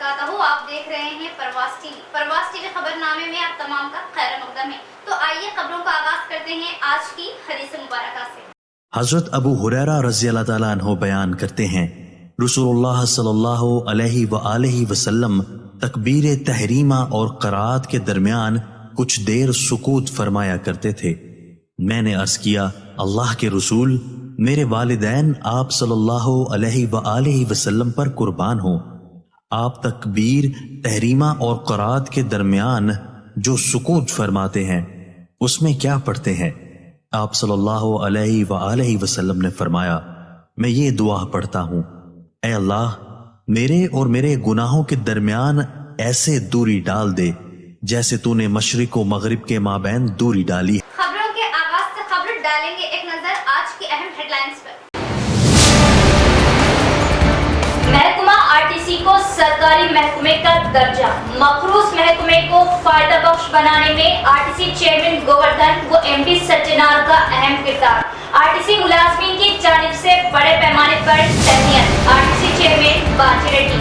वबरकातहू। आप देख रहे हैं प्रवास टीवी खबरनामे में आप तमाम का खैर मकदम है। तो आइए खबरों का आगाज करते हैं आज की हदीस मुबारका से। हजरत अबू हुरैरा रज़ी अल्लाह ताला अन्हु बयान करते हैं, रसूलुल्लाह सल्लल्लाहु अलैहि वसल्लम तकबीर तहरीमा और क़राअत के दरमियान कुछ देर सुकूत फरमाया करते थे। मैंने अर्ज किया, अल्लाह के रसूल, मेरे वालिदैन आप सल्लल्लाहु अलैहि वसल्लम पर कुर्बान हो। आप तकबीर तहरीमा और क़राअत के दरमियान जो सुकूत फरमाते हैं उसमें क्या पढ़ते हैं? आप सल्लल्लाहु अलैहि वसल्लम ने फरमाया, मैं ये दुआ पढ़ता हूँ, ऐ अल्लाह मेरे और मेरे गुनाहों के दरमियान ऐसे दूरी डाल दे जैसे तूने मशरिक व मगरिब के माबैन दूरी डाली। खबरों के आगाज से खबर डालेंगे एक नजर आज की अहम हेडलाइंस पर। महकमा आरटीसी को सरकारी महकमे का दर्जा, मखरूस महकमे को फायदा बख्श बनाने में आरटीसी चेयरमैन गोवर्धन व एमडी सज्जनार का अहम किरदार। आरटीसी मुलाजमीन की जानिब से बड़े पैमाने पर तहनीत। आरटीसी चेयरमैन बाजी रेड्डी।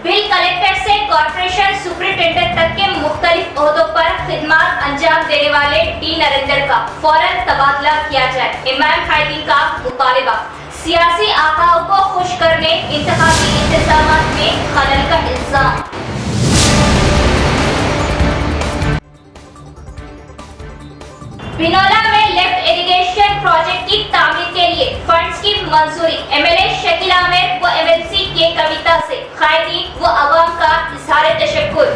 बिल कलेक्टर से कॉर्पोरेशन सुपरिटेंडेंट तक के मुख्तलिफ ओहदों पर खिदमत अंजाम देने वाले डी नरेंद्र का फौरन तबादला किया जाए। इमरान खैदी का मुतालिबा। सियासी आकाओं को खुश करने इंतखाबी इंतजामात में खलल का इल्जाम। बिनौला में लेफ्ट इरिगेशन प्रोजेक्ट की तामीर के लिए फंड्स की मंजूरी। एमएलए शकील आमिर व एमएलसी के कविता से कायदीन व अवाम का इजहार तशक्कुर।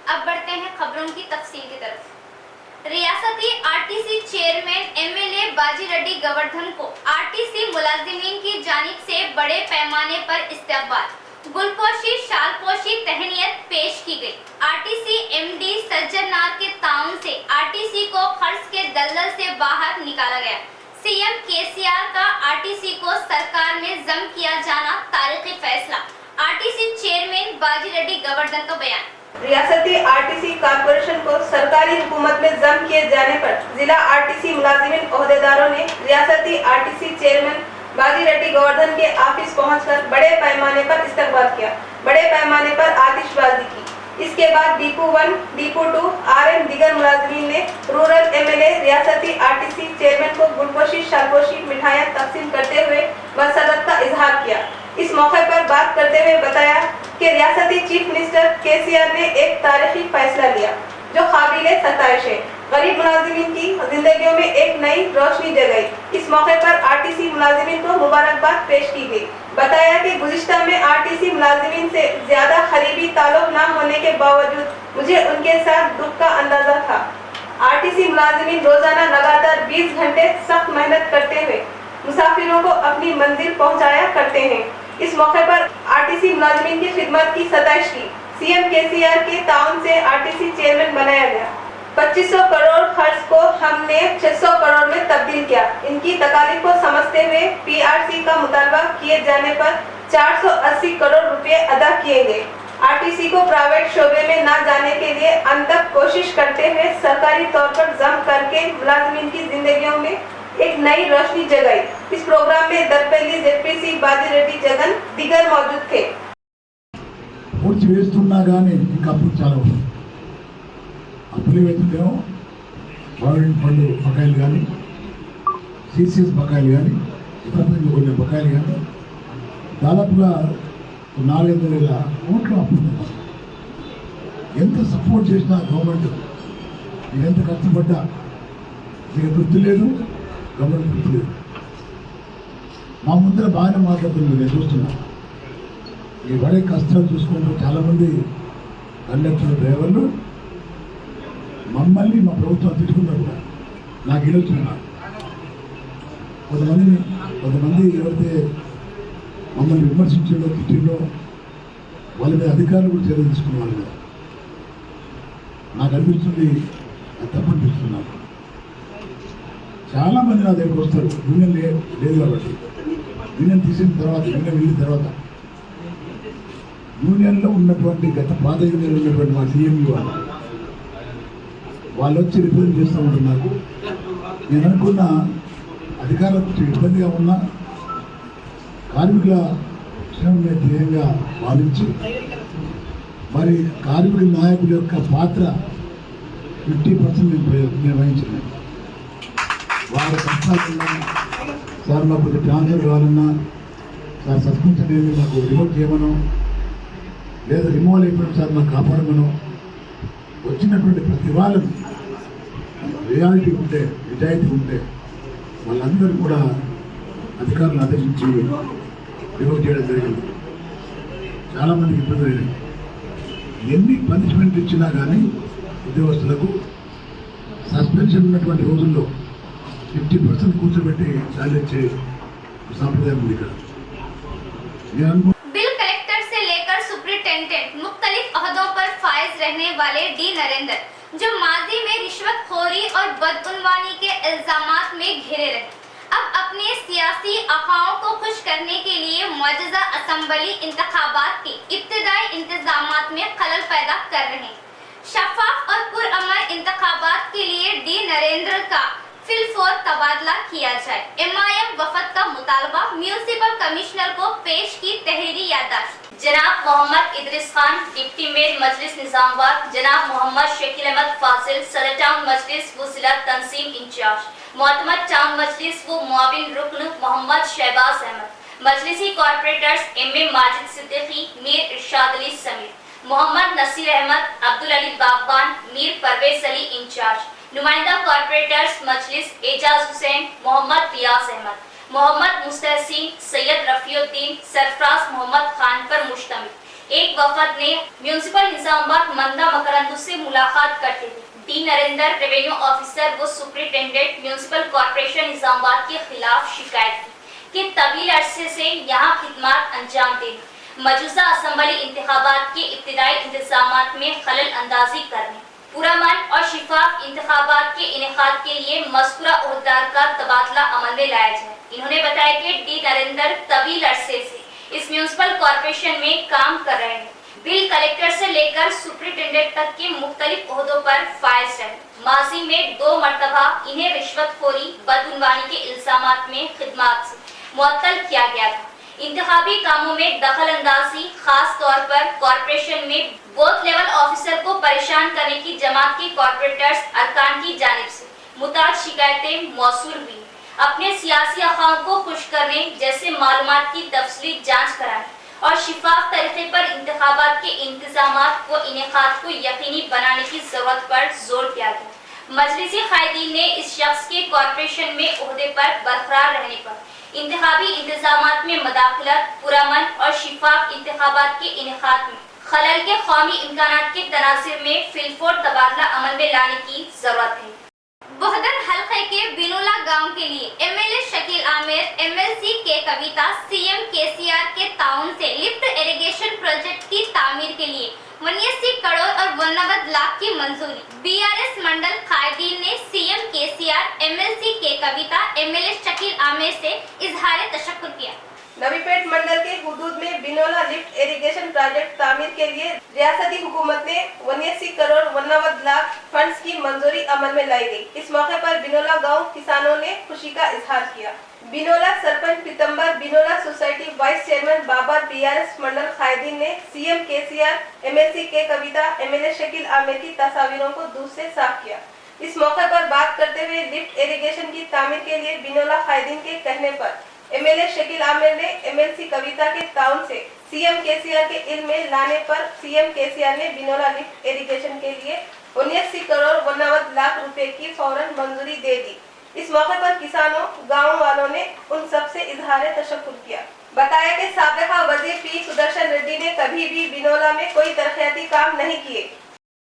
अब बढ़ते हैं खबरों की तफसील की तरफ। रियासती आरटीसी चेयरमैन एमएलए बाजी रेड्डी गोवर्धन को आरटीसी मुलाजिमीन की जानिब से बड़े पैमाने पर इस्तकबाल, गुलपोशी, शालपोशी, तहनीत पेश की गई। आरटीसी एमडी सज्जनार के ताउन से आरटीसी को खर्च के दलदल से बाहर निकाला गया। सीएम केसीआर का आरटीसी को सरकार में जम किया जाना तारीखी फैसला। आरटीसी चेयरमैन बाजी रेड्डी गोवर्धन का बयान। रियासती आरटीसी कॉर्पोरेशन को सरकारी हुकूमत में जम किए जाने पर जिला आरटीसी मुलाजिमीन ओहदेदारों ने रियासती आरटीसी चेयरमैन बाजी रेड्डी गोवर्धन के ऑफिस पहुंचकर बड़े पैमाने पर इस्तकबाल किया, बड़े पैमाने पर आतिशबाजी की। इसके बाद डिपो 1, डिपो 2, आरएम दीगर मुलाजिमीन ने रूरल एमएलए रियासती आरटीसी चेयरमैन को गुलपोशी, शालपोशी, मिठाइयाँ तकसीम करते हुए मसरत का इजहार किया। इस मौके पर बात करते हुए बताया कि रियासती चीफ मिनिस्टर केसीआर ने एक तारीखी फैसला लिया जो काबिले सताइश है। गरीब मुलाजिमीन की जिंदगियों में एक नई रोशनी जगाई। इस मौके पर आरटीसी मुलाजिमीन को मुबारकबाद पेश की गई। बताया कि गुज़िश्ता में आरटीसी मुलाजिमीन से ज्यादा करीबी ताल्लुक न होने के बावजूद मुझे उनके साथ दुख का अंदाजा था। आरटीसी मुलाजिमीन रोजाना लगातार 20 घंटे सख्त मेहनत करते हुए मुसाफिरों को अपनी मंजिल पहुँचाया करते हैं। इस मौके पर आरटीसी मुलाजिमीन की खिदमत की सताइश की। सीएम केसीआर के ताउन से आरटीसी चेयरमैन बनाया गया। 2500 करोड़ खर्च को हमने 600 करोड़ में तब्दील किया। इनकी तकालीफ को समझते हुए पीआरसी का मुतालबा किए जाने पर 480 करोड़ रुपए अदा किए गए। आरटीसी को प्राइवेट शोबे में न जाने के लिए अनथक कोशिश करते हुए सरकारी तौर पर जम करके मुलाजिमीन की जिंदगियों में एक नई रोशनी जगाई। इस प्रोग्राम में दरपल्ली जेडपीसी बाजी रेड्डी जगन दिगर मौजूद थे। పూర్తి వేస్తున్నా కానీ ఇంకా అప్పులు చాలా ఉన్నాయి. అప్పులు వేస్తుందేమో ప్రావిడెంట్ ఫండ్ బకాయిలు కానీ, సిసిఎస్ బకాయిలు కానీ, డిపార్ట్మెంట్లో కొన్ని బకాయిలు కానీ దాదాపుగా 400,000 కోట్లు అప్పులు. ఎంత సపోర్ట్ చేసినా గవర్నమెంట్ మీరు ఎంత కష్టపడ్డా మీకు వృత్తి లేదు, గవర్నమెంట్ వృత్తి లేదు. మా ముందర బాగానే మాట్లాడుతుంది, నేను చూస్తున్నా. ఈ పడే కష్టాలు చూసుకుంటూ చాలామంది కండక్టర్ డ్రైవర్లు మమ్మల్ని మా ప్రభుత్వం తిట్టుకున్నారు కూడా. నాకు ఏడొచ్చున్నా కొంతమంది ఎవరైతే మమ్మల్ని విమర్శించిందో తిట్టిందో వాళ్ళ మీద అధికారులు కూడా చర్య తీసుకున్న వాళ్ళు కదా. నాకు అనిపిస్తుంది, అది తప్పనిపిస్తున్నారు. చాలామంది నా దగ్గరికి వస్తారు, యూనియన్ లేదు కాబట్టి. యూనియన్ తీసిన తర్వాత, యూనియన్ వెళ్ళిన తర్వాత యూనియన్లో ఉన్నటువంటి గత పాత యూనియన్లో ఉన్నటువంటి మా సీఎంయూ వాళ్ళు వచ్చి రిప్రజెంట్ చేస్తూ ఉంటారు. నాకు నేను అనుకున్న అధికారులకు కొంచెం ఇబ్బందిగా ఉన్నా కార్మికుల క్షేమమే ధ్యేయంగా భావించి మరి కార్మికుల నాయకుల యొక్క పాత్ర 50% నేను నిర్వహించాను. వారి కష్టాలన్నా సార్ నాకు కొద్దిగా ట్రాన్స్ఫర్ కావాలన్నా సార్ సస్పెన్షన్ ఏమి నాకు రిమోట్ చేయమనో లేదా రిమూవల్ అయిపోయిన సార్ నాకు కాపాడమనో వచ్చినటువంటి ప్రతి వాళ్ళని రియాలిటీ ఉంటే నిజాయితీ ఉంటే వాళ్ళందరూ కూడా అధికారులను ఆదేశించి రిమూవ్ చేయడం జరిగింది. చాలామందికి ఇబ్బంది లేదు. ఎన్ని పనిష్మెంట్ ఇచ్చినా కానీ ఉద్యోగస్తులకు సస్పెన్షన్ ఉన్నటువంటి రోజుల్లో 50% కూర్చోబెట్టి సాధించే సాంప్రదాయం ఉంది ఇక్కడ. बिल कलेक्टर से लेकर सुप्रिंटेंडेंट मुख्तलिफ ओहदों पर फाइज रहने वाले डी नरेंद्र, जो माजी में रिश्वतखोरी और बदउनवानी के इल्जामात में घिरे रहे, अब अपने सियासी अफवाहों को खुश करने के लिए मौजूदा असेंबली इंतखाबात के इब्तदाई इंतजामात में खलल पैदा कर रहे हैं। शफाफ और पुरअमन इंतखाबात के लिए डी नरेंद्र का फिलफोर तबादला किया जाए। एमआईएम वफद का मुतालबा, म्यूनिसिपल कमिश्नर को पेश की तहरीरी याददाश्त। जनाब मोहम्मद इदरिस खान, डिप्टी मेयर मजलिस निजामाबाद, जनाब मोहम्मद शकील अहमद फाजिल, सदर टाउन मजलिस व जिला तंजीम इंचार्ज, मोहतमद टाउन मजलिस व मुआविन रुकन मोहम्मद शहबाज अहमद, मजलिसी कॉर्पोरेटर्स एम.ए. माजिद सिद्दीकी, मीर इरशाद अली समीर, मोहम्मद नसीर अहमद, अब्दुल अली बागबान, मीर परवेज अली इंचार्ज, नुमाइंदा कॉर्पोरेटर्स मजलिस एजाज हुसैन, मोहम्मद रियाज अहमद, मोहम्मद मुस्तहसीन, सैयद रफीउद्दीन, सरफराज मोहम्मद खान पर मुश्तमिल एक वफद ने म्यूनिसिपल निजामाबाद मंदा मकरंदू से मुलाकात करते हुए डी नरेंद्र रेवेन्यू ऑफिसर व सुपरिटेंडेंट म्यूनिसिपल कॉर्पोरेशन निजामाबाद के खिलाफ शिकायत की कि तवील अरसे से यहाँ खिदमत अंजाम देने, मौजूदा असेंबली इंतखाबात के इब्तदाई इंतजामात में खलल अंदाजी करने, पुरअमन और शिफाफ इंतखाबात के इनेकाद के लिए मज़कूरा ओहदेदार का तबादला अमल में लाया जाए। इन्होंने बताया कि डी नरेंद्र तवील अरसे से इस म्यूनिसिपल कॉर्पोरेशन में काम कर रहे हैं। बिल कलेक्टर से लेकर सुपरिटेंडेंट तक के मुख्तलिफ ओहदों पर फाइज रहे। माजी में 2 मरतबा इन्हें रिश्वतखोरी, बदउनवानी के इल्जामात में खिदमत से मुअत्तल किया गया था। इंतखाबी कामों में दखल अंदाजी, खास तौर पर कॉर्पोरेशन में बूथ लेवल ऑफिसर को परेशान करने की जमात के कॉर्पोरेटर्स अरकान की जानिब से मुताद शिकायतें मौसूल हुई। अपने सियासी अफवाहों को खुश करने जैसे मालूमात की तफसीली जांच कराने और शिफाफ तरीके पर इंतखाबात के इंतजामात व इनेकाद को यकीनी बनाने की जरूरत पर जोर दिया गया। मजलिसी कायदीन ने इस शख्स के कॉर्पोरेशन में ओहदे पर बरकरार रहने पर इंतखाबी इंतजामात में मदाखलत, पुरअमन और शिफाफ इंतखाबात के इनेकाद में खलल के कौमी इम्कानात के तनासिर में फिलफोर तबादला अमल में लाने की जरूरत है। बोहदन हल्के के बिनोला गांव के लिए एमएलए शकील आमिर, एमएलसी के कविता, सीएम केसीआर के ताउन से लिफ्ट इरिगेशन प्रोजेक्ट की तामीर के लिए 89 करोड़ और 89 लाख की मंजूरी। बीआरएस मंडल कायदीन ने सीएम केसीआर, एमएलसी के कविता, एमएलए शकील आमिर से इजहार तशक्कुर किया। नवीपेट मंडल के हुदूद में बिनोला लिफ्ट इरिगेशन प्रोजेक्ट तामीर के लिए रियासती हुकूमत ने 89 करोड़ 89 लाख फंड्स की मंजूरी अमल में लाई गई। इस मौके पर बिनोला गांव किसानों ने खुशी का इजहार किया। Binola sarpanch Pitambar, Binola society vice chairman Babar, BRS mandal कायदीन ने सीएम केसीआर, एमएलसी के कविता, एमएलए शकील आमिर की तस्वीरों को दूध से साफ किया। इस मौके पर बात करते हुए लिफ्ट इरिगेशन की तामीर के लिए बिनोला कायदीन के कहने पर एमएलए शकील आमिर ने एमएलसी कविता के ताउन से सीएम केसीआर के इल्म में लाने पर सीएम केसीआर ने बिनोला लिफ्ट इरिगेशन के लिए 79 करोड़ 89 लाख रुपए की फौरन मंजूरी दे दी। इस मौके पर किसानों, गांव वालों ने उन सबसे इजहार तशक्कुर किया। बताया कि साबिका वजीर पी सुदर्शन रेड्डी ने कभी भी बिनोला में कोई तरक्याती काम नहीं किए।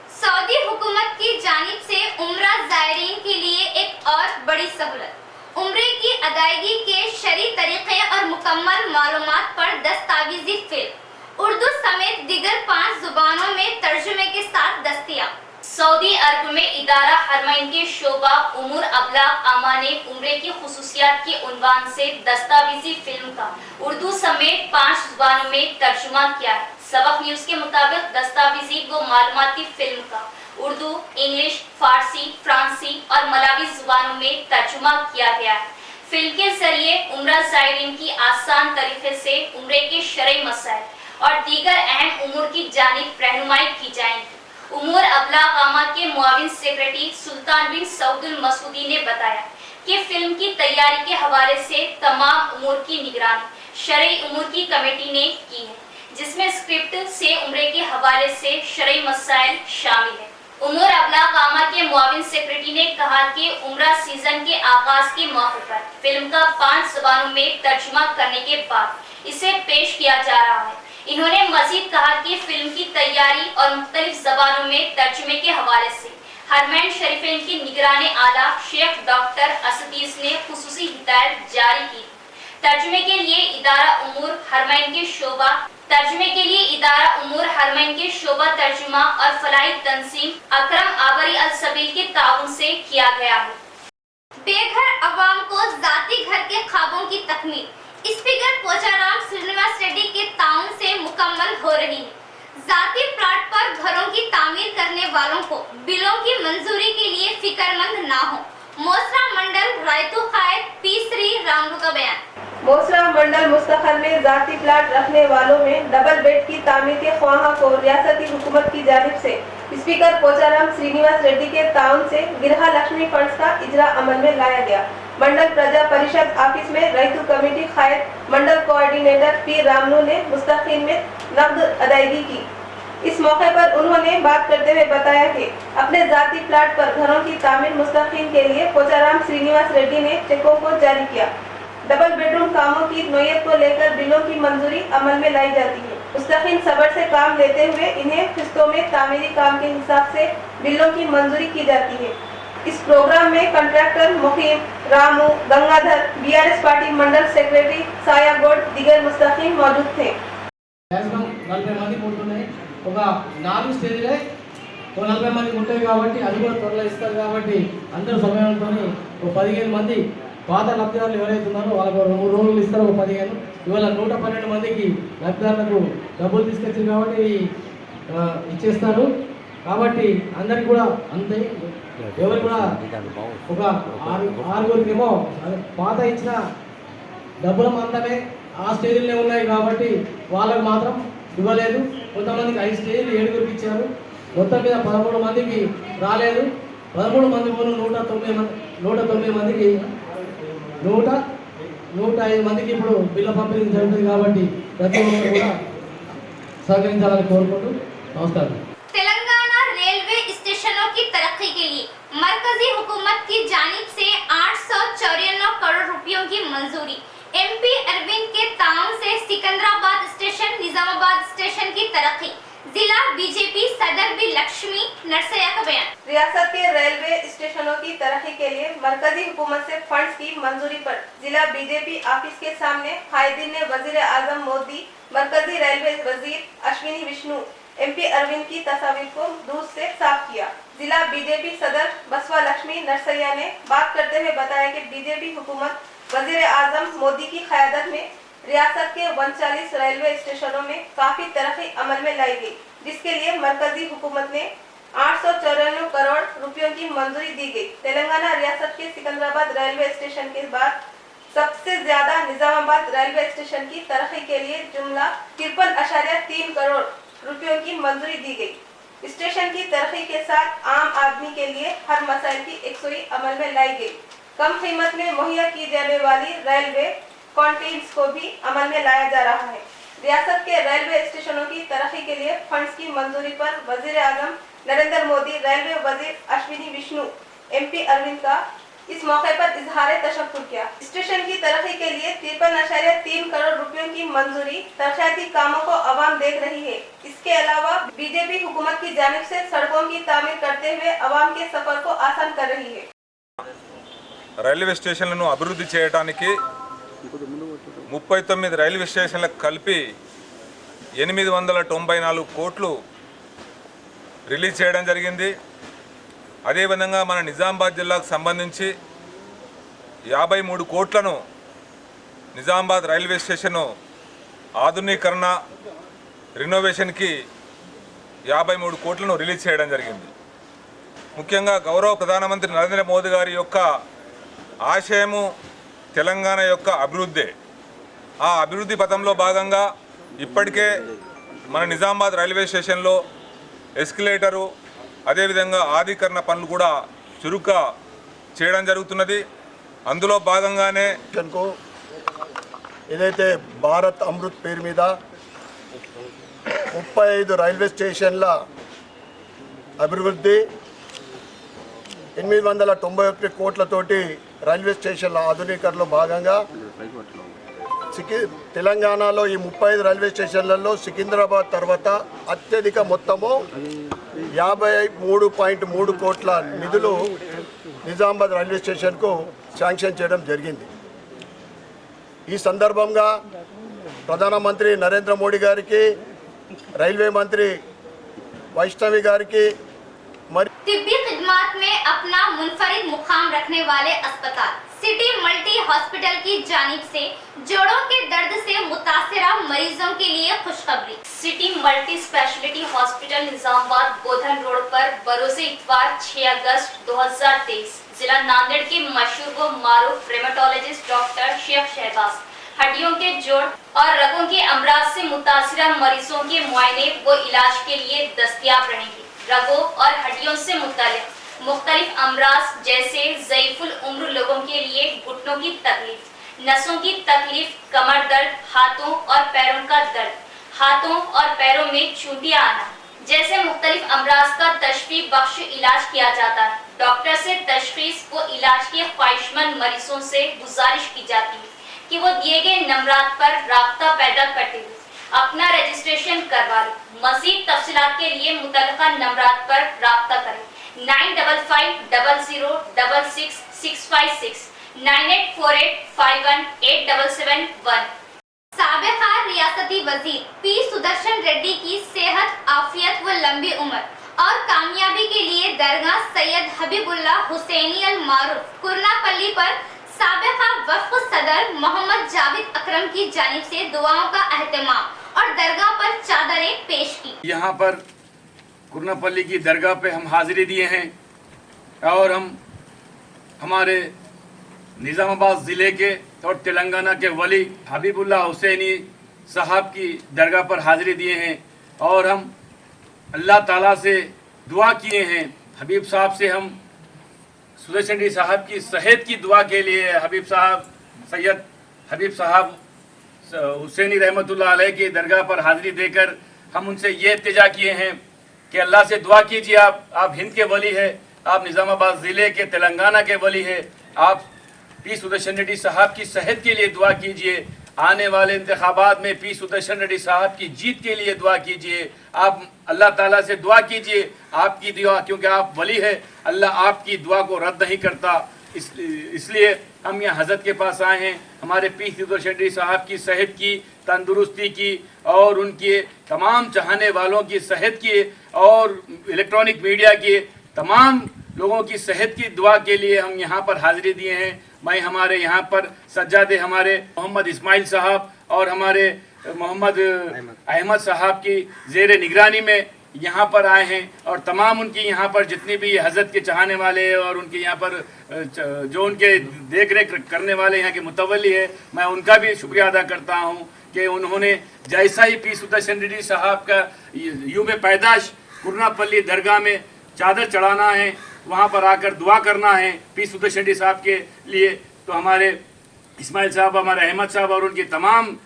सऊदी हुकूमत की जानिब से उम्रा ज़ायरीन के लिए एक और बड़ी सहूलत, उम्रे की अदायगी के शरई तरीके और मुकम्मल मालूमात पर दस्तावेजी फिल्म उर्दू समेत दिगर 5 जुबानों में तर्जुमे के साथ दस्तयाब। सऊदी अरब में इदारा हरमैन के शोबा उमूर अबलाग आमा ने उम्रे की खुसूसियात के उन्वान से दस्तावेजी फिल्म का उर्दू समेत 5 जुबानों में तर्जुमा किया है। सबक न्यूज के मुताबिक दस्तावेजी व मालूमाती फिल्म का उर्दू, इंग्लिश, फारसी, फ्रांसी और मलावी जुबानों में तर्जुमा किया गया है। फिल्म के जरिए उम्रा ज़ायरीन की आसान तरीके से उम्रे के शरई मसाइल और दीगर अहम उमूर की जानिब रहनुमाई की जाएगी। उमूर अबलागामा के मुआविन सेक्रेटरी सुल्तान बिन सऊदुल मसूदी ने बताया कि फिल्म की तैयारी के हवाले से तमाम उमूर की निगरानी शरई उमूर की कमेटी ने की है, जिसमें स्क्रिप्ट से उम्रे के हवाले से शरई मसाइल शामिल है। उमूर अबलागामा के मुआविन सेक्रेटरी ने कहा कि उम्रा सीजन के आगाज के मौके पर फिल्म का 5 ज़बानों में तर्जुमा करने के बाद इसे पेश किया जा रहा है। इन्होंने मजीद कहा कि फिल्म की तैयारी और मुख्तलिफ ज़बानों में तर्जुमे के हवाले से हरमैन शरीफैन की निगरानी आला शेख डॉक्टर असदीस ने खुसूसी हिदायत जारी की। तर्जुमे के लिए इदारा उमूर हरमैन के शोबा तर्जुमा और फलाही तंजीम अकरम आबरी अल सबील के ताउन से किया गया है। बेघर अवाम को जाती घर के ख्वाबों की तकमील स्पीकर पोचाराम श्रीनिवास रेड्डी के ताउन से मुकम्मल हो रही है। जाती प्लाट पर घरों की तामीर करने वालों को बिलों की मंजूरी के लिए फिक्रमंद ना हो। मोसरा मंडल रायतू कायद पी श्री रामलू का बयान। मोसरा मंडल मुस्तखल में जाती प्लाट रखने वालों में डबल बेड की तामीर के ख्वाहा को रियासती हुकूमत की जानिब से स्पीकर पोचाराम श्रीनिवास रेड्डी के ताउन से गिरहा लक्ष्मी फंड्स का इजरा अमल में लाया गया। मंडल प्रजा परिषद ऑफिस में रैतू कमेटी कायद मंडल कोऑर्डिनेटर पी रामलू ने मुस्तकिल में नकद अदायगी की। इस मौके पर उन्होंने बात करते हुए बताया कि अपने जाती प्लाट पर घरों की तामीर मुस्तकिल के लिए पोचाराम श्रीनिवास रेड्डी ने चेकों को जारी किया। डबल बेडरूम कामों की नोयत को लेकर बिलों की मंजूरी अमल में लाई जाती है। मुस्तकिल सब्र से काम लेते हुए इन्हें किस्तों में तामीरी काम के हिसाब से बिलों की मंजूरी की जाती है। इस प्रोग्राम में कंट्रैक्टर मुखीम Ramu Gangadhar BRS party mandal secretary Saya Goud दिगर मुस्तकिल मौजूद थे। 40 మంది ఉంటున్నాయి, ఒక 4 స్టేజ్లే 40 మంది ఉంటాయి కాబట్టి అది కూడా త్వరలో ఇస్తారు కాబట్టి అందరూ సమయంతో 15 మంది పాత లబ్ధిదారులు ఎవరైతే ఉన్నారో వాళ్ళకు 3 రోజులు ఇస్తారు, 15 ఇవాళ 112 మందికి లబ్ధిదారులకు డబ్బులు తీసుకొచ్చారు కాబట్టి ఇచ్చేస్తారు కాబట్టి అందరికి కూడా అంతే ఎవరు కూడా ఒక 6గురికేమో పాత ఇచ్చిన డబ్బుల మందమే ఆ స్టేజ్లనే ఉన్నాయి కాబట్టి వాళ్ళకు మాత్రం ఇవ్వలేదు. కొంతమందికి 5 స్టేజ్లు 7గురికి ఇచ్చారు. మొత్తం మీద 13 మందికి రాలేదు. 13 మంది 109 మందికి 105 మందికి ఇప్పుడు బిల్ల పంపిణీ జరుగుతుంది కాబట్టి ప్రతి ఒక్కరు కూడా సహకరించాలని కోరుకుంటూ నమస్కారం. तेलंगाना रेलवे स्टेशनों की तरक्की के लिए मरकजी हुकूमत की जानिब से 854 करोड़ रुपयों की मंजूरी। एमपी अरविंद के ताउन से सिकंदराबाद स्टेशन निजामाबाद स्टेशन की तरक्की। जिला बीजेपी सदर बी लक्ष्मी नरसैया का बयान। रियासत के रेलवे स्टेशनों की तरक्की के लिए मरकजी हुकूमत से फंड्स की मंजूरी पर जिला बीजेपी ऑफिस के सामने कायदीन ने वजीर आजम मोदी, मरकजी रेलवे वजीर अश्विनी विष्णु, एमपी अरविंद की तस्वीर को दूर से साफ किया। जिला बीजेपी सदर बसवा लक्ष्मी नरसैया ने बात करते हुए बताया कि बीजेपी हुकूमत वजीर आजम मोदी की क़यादत में रियासत के 39 रेलवे स्टेशनों में काफी तरक्की अमल में लाई गई, जिसके लिए मरकजी हुकूमत ने 854 करोड़ रुपयों की मंजूरी दी गई। तेलंगाना रियासत के सिकंदराबाद रेलवे स्टेशन के बाद सबसे ज्यादा निजामाबाद रेलवे स्टेशन की तरक्की के लिए जुमला 53.3 करोड़ रुपयों की मंजूरी दी गई। स्टेशन की तरक्की के साथ आम आदमी के लिए हर मसाइल की यकसुई अमल में लाई गई। कम कीमत में मुहैया की जाने वाली रेलवे कॉन्टेन्स को भी अमल में लाया जा रहा है। रियासत के रेलवे स्टेशनों की तरक्की के लिए फंड्स की मंजूरी पर वजीर आजम नरेंद्र मोदी, रेलवे वजीर अश्विनी विष्णु, एमपी अरविंद का इस मौके पर इजहार तशक्कुर किया। स्टेशन की तरक्की के लिए 53.3 करोड़ रुपयों की मंजूरी तरक्याती कामों को अवाम देख रही है। इसके अलावा बीजेपी हुकूमत की जानिब से सड़कों की तामीर करते हुए अवाम के सफर को आसान कर रही है। రైల్వే స్టేషన్లను అభివృద్ధి చేయడానికి 39 రైల్వే స్టేషన్లకు కలిపి 894 కోట్లు రిలీజ్ చేయడం జరిగింది. అదేవిధంగా మన నిజామాబాద్ జిల్లాకు సంబంధించి 53 కోట్లను నిజామాబాద్ రైల్వే స్టేషన్ ఆధునీకరణ రినోవేషన్కి 53 కోట్లను రిలీజ్ చేయడం జరిగింది. ముఖ్యంగా గౌరవ ప్రధానమంత్రి నరేంద్ర మోదీ గారి యొక్క ఆశయము తెలంగాణ యొక్క అభివృద్ధి. ఆ అభివృద్ధి పథంలో భాగంగా ఇప్పటికే మన నిజామాబాద్ రైల్వే స్టేషన్లో ఎస్కలేటరు అదేవిధంగా ఆధీకరణ పనులు కూడా చురుగ్గా చేయడం జరుగుతున్నది. అందులో భాగంగానే ఏదైతే భారత్ అమృత్ పేరు మీద 35 రైల్వే స్టేషన్ల అభివృద్ధి, 891 కోట్లతోటి రైల్వే స్టేషన్ల ఆధునీకరణలో భాగంగా తెలంగాణలో ఈ 35 రైల్వే స్టేషన్లలో సికింద్రాబాద్ తర్వాత అత్యధిక మొత్తము 53.3 కోట్ల నిధులు నిజామాబాద్ రైల్వే స్టేషన్కు శాంక్షన్ చేయడం జరిగింది. ఈ సందర్భంగా ప్రధానమంత్రి నరేంద్ర మోడీ గారికి, రైల్వే మంత్రి వైష్ణవి గారికి तिब्बी खिदमत में अपना मुनफरिद मुकाम रखने वाले अस्पताल सिटी मल्टी हॉस्पिटल की जानिब से जोड़ों के दर्द से मुतासिरा मरीजों के लिए खुशखबरी। City multi speciality hospital Nizamabad Godhan road पर बरोज़ इतवार 6 अगस्त 2023 जिला नांदेड़ के मशहूर व मारूफ रेमेटोलॉजिस्ट डॉक्टर शेख शहबाज हड्डियों के जोड़ और रगों के अमराज से मुतासिरा मरीजों के मुआयने व इलाज के लिए दस्तयाब रहेंगे। रगों और हड्डियों से मुख्तलिफ अमराज जैसे ज़ईफुल उम्र लोगों के लिए घुटनों की तकलीफ, नसों की तकलीफ, कमर दर्द, हाथों और पैरों का दर्द, हाथों और पैरों में चूंटियां आना जैसे मुख्तलिफ अमराज का तशफी बख्श इलाज किया जाता है। डॉक्टर से तशखीस व इलाज के ख्वाहिशमंद मरीजों से गुजारिश की जाती है कि वो दिए गए नंबरात पर राब्ता पैदा करते हुए अपना रजिस्ट्रेशन करवा लें। मजीद तफसीलात के लिए मुतल्लिका नंबरात पर राब्ता करें 9550666656 9848518771। साबिका रियासती वजीर पी सुदर्शन रेड्डी की सेहत, आफियत व लंबी उम्र और कामयाबी के लिए दरगाह सैयद हबीबुल्लाह हुसैनी अल मारूफ कुरनापल्ली पर साबिका वफ़ सदर मोहम्मद जावेद अकरम की जानिब से दुआओं का अहतमाम और दरगाह पर चादरें पेश की। यहाँ पर कुरनापल्ली की दरगाह पे हम हाजिरी दिए हैं और हम हमारे निज़ामाबाद ज़िले के और तेलंगाना के वली हबीबुल्लाह हुसैनी साहब की दरगाह पर हाजिरी दिए हैं और हम अल्लाह ताला से दुआ किए हैं। हबीब साहब से हम सुदर्शन रेड्डी साहब की सेहत की दुआ के लिए हबीब साहब सैयद हबीब साहब हुसैनी रहमतुल्लाह अलैह की दरगाह पर हाजिरी देकर हम उनसे ये इल्तिजा किए हैं कि अल्लाह से दुआ कीजिए, आप हिंद के वली है, आप निज़ामाबाद ज़िले के तेलंगाना के वली है, आप पी सुदर्शन रेड्डी साहब की सेहत के लिए दुआ कीजिए, आने वाले इंतखाबात में पी सुदर्शन रेड्डी साहब की जीत के लिए दुआ कीजिए। आप अल्लाह ताला से दुआ कीजिए, आपकी दुआ क्योंकि आप वली है, अल्लाह आपकी दुआ को रद्द नहीं करता। इसलिए हम यहाँ हज़रत के पास आए हैं हमारे पी सुदर्शन रेड्डी साहब की सेहत की, तंदुरुस्ती की और उनके तमाम चाहने वालों की सेहत की और इलेक्ट्रॉनिक मीडिया के तमाम लोगों की सेहत की दुआ के लिए हम यहाँ पर हाजिरी दिए हैं। मैं हमारे यहाँ पर सज्जादे हमारे मोहम्मद इस्माइल साहब और हमारे मोहम्मद अहमद साहब की ज़ेर निगरानी में यहाँ पर आए हैं और तमाम उनकी यहाँ पर जितने भी हज़रत के चाहने वाले और उनके यहाँ पर जो उनके देख रेख करने वाले यहाँ के मुतवल्ली है, मैं उनका भी शुक्रिया अदा करता हूँ कि उन्होंने जैसा ही पी सुदर्शन रेड्डी साहब का यूम पैदाश कुरनापल्ली दरगाह में चादर चढ़ाना है, वहाँ पर आकर दुआ करना है पी सुदर्शन रेड्डी साहब के लिए, तो हमारे इस्माइल साहब, हमारे अहमद साहब और उनके तमाम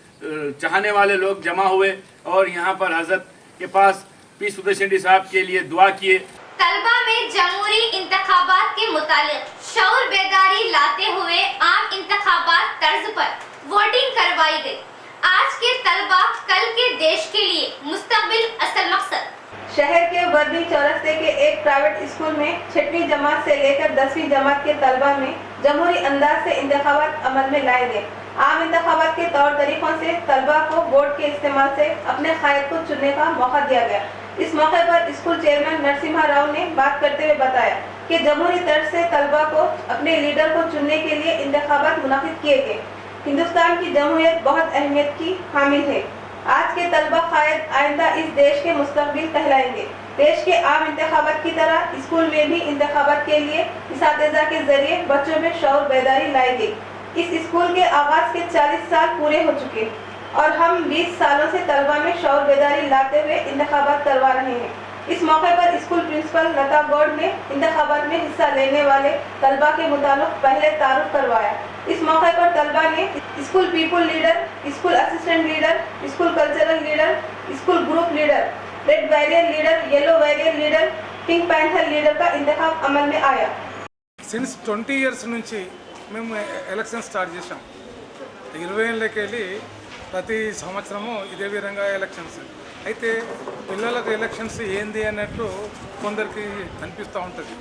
चाहने वाले लोग जमा हुए और यहाँ पर हज़रत के पास पी सुदर्शन रेड्डी साहब के लिए दुआ किए। तलबा में जमहूरी इंतखाबात के मुतालिक शऊर बेदारी लाते हुए आम इंतखाबात तर्ज पर वोटिंग करवाई गई। आज के तलबा कल के देश के लिए मुस्तकबिल असल मकसद। शहर के वर्दी चौरस्ते के एक प्राइवेट स्कूल में 6वीं जमात से लेकर 10वीं जमात के तलबा में जमहूरी अंदाज से इंतखाबात अमल में लाए गए। आम इंतखाबात के तौर तरीकों से तलबा को वोट के इस्तेमाल से अपने कायद को चुनने का मौका दिया गया। इस मौके पर स्कूल चेयरमैन नरसिम्हा राव ने बात करते हुए बताया कि जमहूरी तर्ज से तलबा को अपने लीडर को चुनने के लिए इंतखाबात मुनाफिद किए गए। हिंदुस्तान की जमहूरियत बहुत अहमियत की हामिल है। आज के तलबा कायद आइंदा इस देश के मुस्तकबिल कहलाएंगे। देश के आम इंतखाबात की तरह स्कूल में भी इंतखाबात के लिए इसातिज़ा के जरिए बच्चों में शऊर बेदारी लाई गई। इस स्कूल के आगाज के 40 साल पूरे हो चुके और हम 20 सालों से तलबा में शऊर बेदारी लाते हुए इंतखाबात करवा रहे हैं। इस मौके पर स्कूल प्रिंसिपल लता गौड़ ने इंतखाबात में हिस्सा लेने वाले तलबा के मुताबिक पहले तारुफ करवाया। इस मौके पर तलबा ने school people leader, school assistant leader, school cultural leader, school group leader, red warrior leader, yellow warrior leader, pink panther leader का इंतखाब अमल में आया। సిన్స్ 20 ఇయర్స్ నుంచి మేము ఎలక్షన్ స్టార్ట్ చేసాం. 20 ఏళ్ళకి వెళ్ళి ప్రతి సంవత్సరము ఇదే విధంగా ఎలక్షన్స్. అయితే పిల్లలకు ఎలక్షన్స్ ఏంది అన్నట్టు కొందరికి అనిపిస్తూ ఉంటుంది.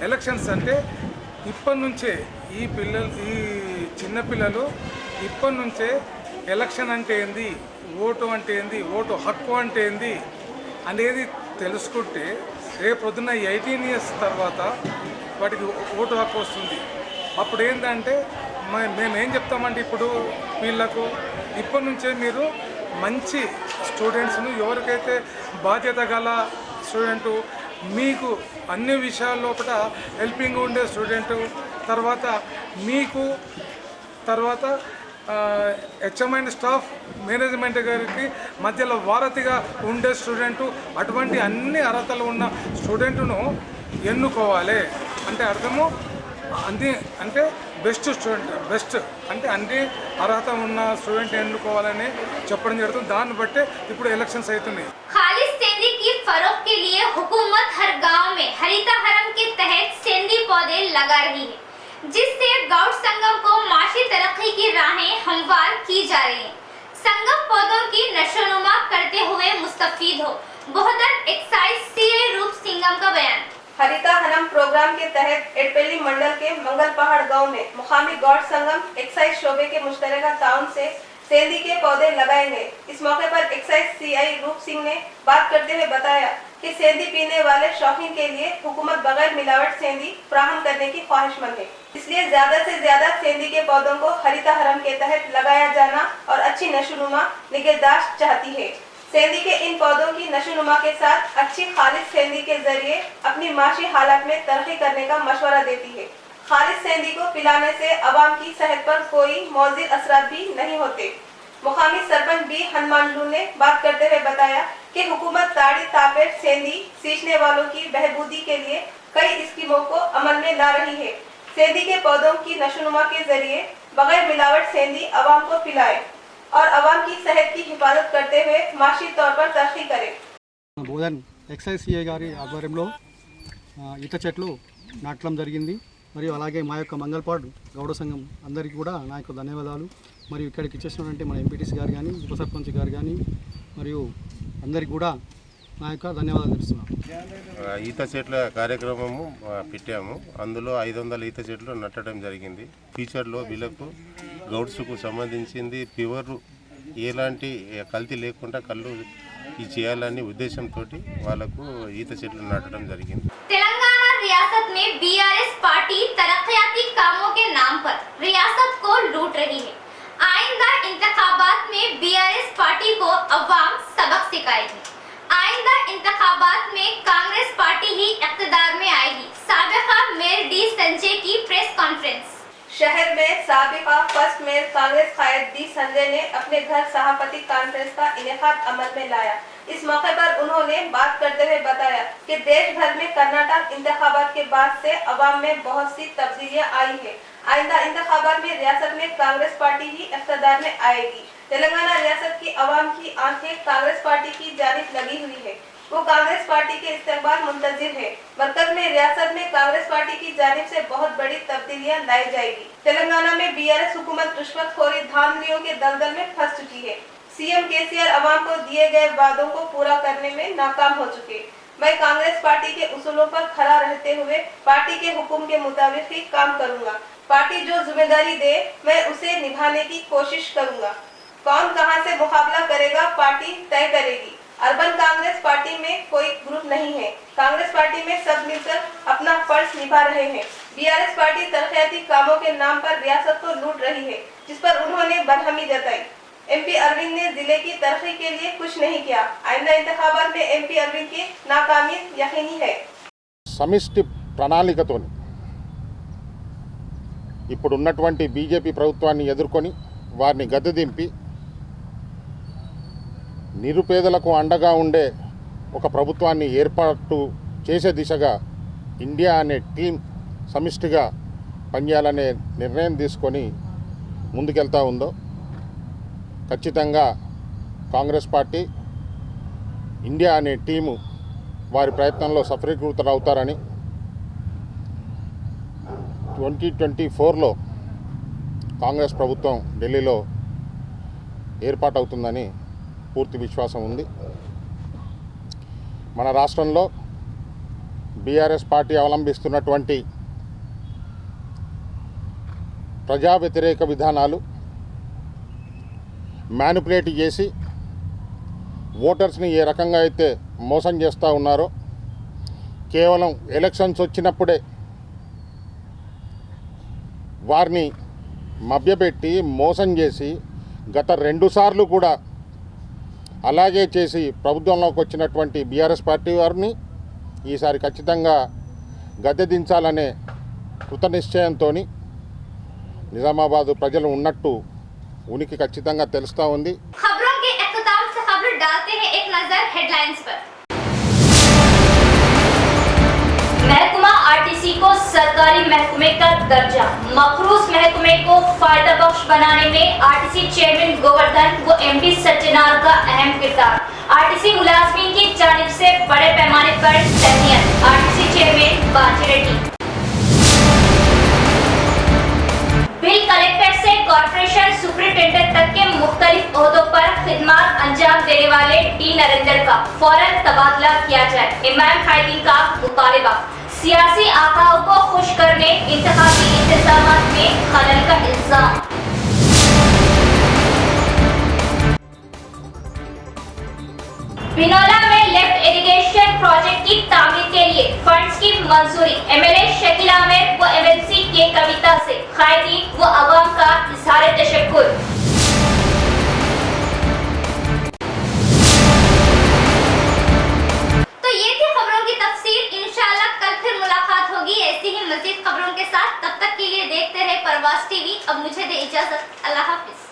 ఎలక్షన్స్ అంటే ఇప్పటి నుంచే ఈ చిన్నపిల్లలు ఇప్పటి నుంచే ఎలక్షన్ అంటే ఏంది, ఓటు అంటే ఏంది, ఓటు హక్కు అంటే ఏంది అనేది తెలుసుకుంటే రేపు పొద్దున్న 18 ఇయర్స్ తర్వాత వాటికి ఓటు హక్కు వస్తుంది. అప్పుడు ఏంటంటే మేమేం చెప్తామంటే ఇప్పుడు వీళ్ళకు ఇప్పటి నుంచే మీరు మంచి స్టూడెంట్స్ను, ఎవరికైతే బాధ్యత గల స్టూడెంటు, మీకు అన్ని విషయాల లోపల హెల్పింగ్ ఉండే స్టూడెంటు, తర్వాత హెచ్ఎంఐ స్టాఫ్ మేనేజ్మెంట్ గారికి మధ్యలో వారధిగా ఉండే స్టూడెంటు, అటువంటి అన్ని అర్హతలు ఉన్న స్టూడెంట్ను ఎన్నుకోవాలి. అంటే అర్థము అన్ని అంటే బెస్ట్ స్టూడెంట్, బెస్ట్ అంటే అన్ని అర్హత ఉన్న స్టూడెంట్ ఎన్నుకోవాలని చెప్పడం జరుగుతుంది. దాన్ని బట్టే ఇప్పుడు ఎలక్షన్స్ అవుతున్నాయి. खालिस सेंधी की फरोख्त के लिए हुकूमत हर गांव में हरिता हरम के तहत सेंधी पौधे लगा रही है, जिससे गाउट संगम को माशी तरक्की की राहें हमवार की जा रही हैं। संगम पौधों की नशोनुमा करते हुए मुस्तफीद हो। बहुदर एक्साइज सीए रूप सिंगम का बयान। हरिता हरम प्रोग्राम के तहत एडपेली मंडल के मंगल पहाड़ गांव में मुकामी गौड़ संगम एक्साइज शोबे के मुश्तरका ताउन से सेंधी के पौधे लगाए गए। इस मौके पर एक्साइज सीआई रूप सिंह ने बात करते हुए बताया कि सेंधी पीने वाले शौकीन के लिए हुकूमत बगैर मिलावट सेंधी फराहम करने की ख्वाहिशमंद है, इसलिए ज्यादा से ज्यादा सेंधी के पौधों को हरिता हरम के तहत लगाया जाना और अच्छी नशोनुमा निगहदाश्त चाहती है। सेंधी के इन पौधों की नशोनुमा के साथ अच्छी खालिस सेंधी के जरिए अपनी माशी हालात में तरक्की करने का मशवरा देती है। खालिस सेंधी को पिलाने से अवाम की सेहत पर कोई मौजिर असरात भी नहीं होते। मुकामी सरपंच बी हनुमानलू ने बात करते हुए बताया कि हुकूमत ताड़ी तापेट सेंधी सींचने वालों की बहबूदी के लिए कई स्कीमों को अमल में ला रही है। सेंधी के पौधों की नशोनुमा के जरिए बगैर मिलावट सेंधी अवाम को पिलाए और अवाम की सेहत की हिफाजत करते हुए माशी तौर पर तरक्की करे। బోధన్ ఎక్సైజ్ సిఐ గారి ఆధ్వర్యంలో ఈత చెట్లు నాటడం జరిగింది. మరియు అలాగే మా యొక్క మంగళపాడు గౌడ సంఘం అందరికీ కూడా నా యొక్క ధన్యవాదాలు. మరియు ఇక్కడికి ఇచ్చేసినటువంటి మన ఎంపీటీసీ గారు కానీ, ఉప సర్పంచ్ గారు కానీ, మరియు అందరికీ కూడా నా యొక్క ధన్యవాదాలు తెలుస్తున్నాను. ఈత చెట్ల కార్యక్రమము పెట్టాము. అందులో 500 ఈత చెట్లు నాటడం జరిగింది. ఫ్యూచర్లో వీళ్ళకు గౌడ్స్కు సంబంధించింది ప్యూర్ ఎలాంటి కల్తీ లేకుండా కళ్ళు చేయాలని ఉద్దేశంతో వాళ్ళకు ఈత చెట్లు నాటడం జరిగింది. तेलंगाना रियासत में बीआरएस पार्टी तरक्याती कामों के नाम पर रियासत को लूट रही है। आइंदा इंतखाबात में बीआरएस पार्टी को अवाम सबक सिखाएगी। आइंदा इंतखाबात में कांग्रेस पार्टी ही इक़्तिदार में आएगी। साबिका मेयर डी संजय की प्रेस कॉन्फ्रेंस। शहर में साबिका फर्स्ट मेयर कांग्रेस कायद डी संजय ने अपने घर सभापति कॉन्फ्रेंस का इनेकाद अमल में लाया। इस मौके पर उन्होंने बात करते हुए बताया कि देश भर में कर्नाटक इंतखाबात के बाद से अवाम में बहुत सी तब्दीलियां आई है। आइंदा इंतखाबात में रियासत में कांग्रेस पार्टी ही इक़्तिदार में आएगी। तेलंगाना रियासत की अवाम की आंखें कांग्रेस पार्टी की जानिब लगी हुई है। वो कांग्रेस पार्टी के इस्तेमाल मुंतजिर है। मरकज में रियासत में कांग्रेस पार्टी की जानिब से बहुत बड़ी तब्दीलियां लाई जाएगी। तेलंगाना में बीआरएस हुकूमत रिश्वतखोरी धांधलियों के दलदल में फंस चुकी है। सीएम केसीआर अवाम को दिए गए वादों को पूरा करने में नाकाम हो चुके। मैं कांग्रेस पार्टी के उसूलों पर खड़ा रहते हुए पार्टी के हुक्म के मुताबिक ही काम करूंगा। पार्टी जो जिम्मेदारी दे मैं उसे निभाने की कोशिश करूंगा। कौन कहां से मुकाबला करेगा पार्टी तय करेगी। अर्बन कांग्रेस पार्टी में कोई ग्रुप नहीं है। कांग्रेस पार्टी में सब मिलकर अपना फर्ज निभा रहे हैं। बीआरएस पार्टी तरक्याती कामों के नाम पर रियासत को लूट रही है, जिस पर उन्होंने बरहमी जताई। एमपी अरविंद ने जिले की तरक्की के लिए कुछ नहीं किया। आइंदा इंतखाबात में एमपी अरविंद की नाकामी यकीनी है। సమిష్టి ప్రణాళికతో ఇప్పుడున్నటువంటి బీజేపీ ప్రభుత్వాన్ని ఎదుర్కొని వారిని గద్దెదింపి నిరుపేదలకు అండగా ఉండే ఒక ప్రభుత్వాన్ని ఏర్పాటు చేసే దిశగా ఇండియా అనే టీం సమిష్టిగా పనిచేయాలనే నిర్ణయం తీసుకొని ముందుకెళ్తా ఉందో ఖచ్చితంగా కాంగ్రెస్ పార్టీ ఇండియా అనే టీము వారి ప్రయత్నంలో సఫలీకృతులవుతారని 2024లో కాంగ్రెస్ ప్రభుత్వం ఢిల్లీలో ఏర్పాటవుతుందని పూర్తి విశ్వాసం ఉంది. మన రాష్ట్రంలో బీఆర్ఎస్ పార్టీ అవలంబిస్తున్నటువంటి ప్రజా వ్యతిరేక విధానాలు మ్యానిపులేట్ చేసి ఓటర్స్ని ఏ రకంగా అయితే మోసం చేస్తూ ఉన్నారో, కేవలం ఎలక్షన్స్ వచ్చినప్పుడే వారిని మభ్యపెట్టి మోసం చేసి గత 2 సార్లు కూడా అలాగే చేసి ప్రభుత్వంలోకి వచ్చినటువంటి బీఆర్ఎస్ పార్టీ వారిని ఈసారి ఖచ్చితంగా గద్దెదించాలనే కృతనిశ్చయంతో నిజామాబాద్ ప్రజలు ఉన్నట్టు उनकी ఖచ్చితంగా తెలుస్తా ఉంది. खबरों के इख्तिताम से खबर डालते हैं एक नजर हेडलाइंस पर। महकमा आरटीसी को सरकारी महकमे का दर्जा, मखरूज महकमे को फायदा बख्श बनाने में आरटीसी चेयरमैन गोवर्धन व एमडी सज्जनार का अहम किरदार। आरटीसी मुलाजमीन की जानिब से बड़े पैमाने पर तहनीत। आरटीसी चेयरमैन बाजी रेड्डी। बिल कलेक्टर से कॉर्पोरेशन सुपरिटेंडेंट तक के मुख्तलिफ ओहदों पर खिदमत अंजाम देने वाले डी नरेंद्र का फौरन तबादला किया जाए। इमरान खाइदीन का मुतालबा। सियासी आकाओं को खुश करने इंतखाबी इंतजामात में खलल का इल्जाम। बिनौला में लेफ्ट इरिगेशन प्रोजेक्ट की तामीर के लिए फंड्स की मंजूरी। एमएलए शकील आमिर व एमएलसी के कविता से खाइदीन व अवाम का इजहार तशक्कुर। तो ये थी खबरों की तफसील। इंशाल्लाह कल फिर मुलाकात होगी ऐसी ही मजीद खबरों के साथ। तब तक के लिए देखते रहे परवाज़ टीवी। अब मुझे दे इजाजत। अल्लाह हाफिज।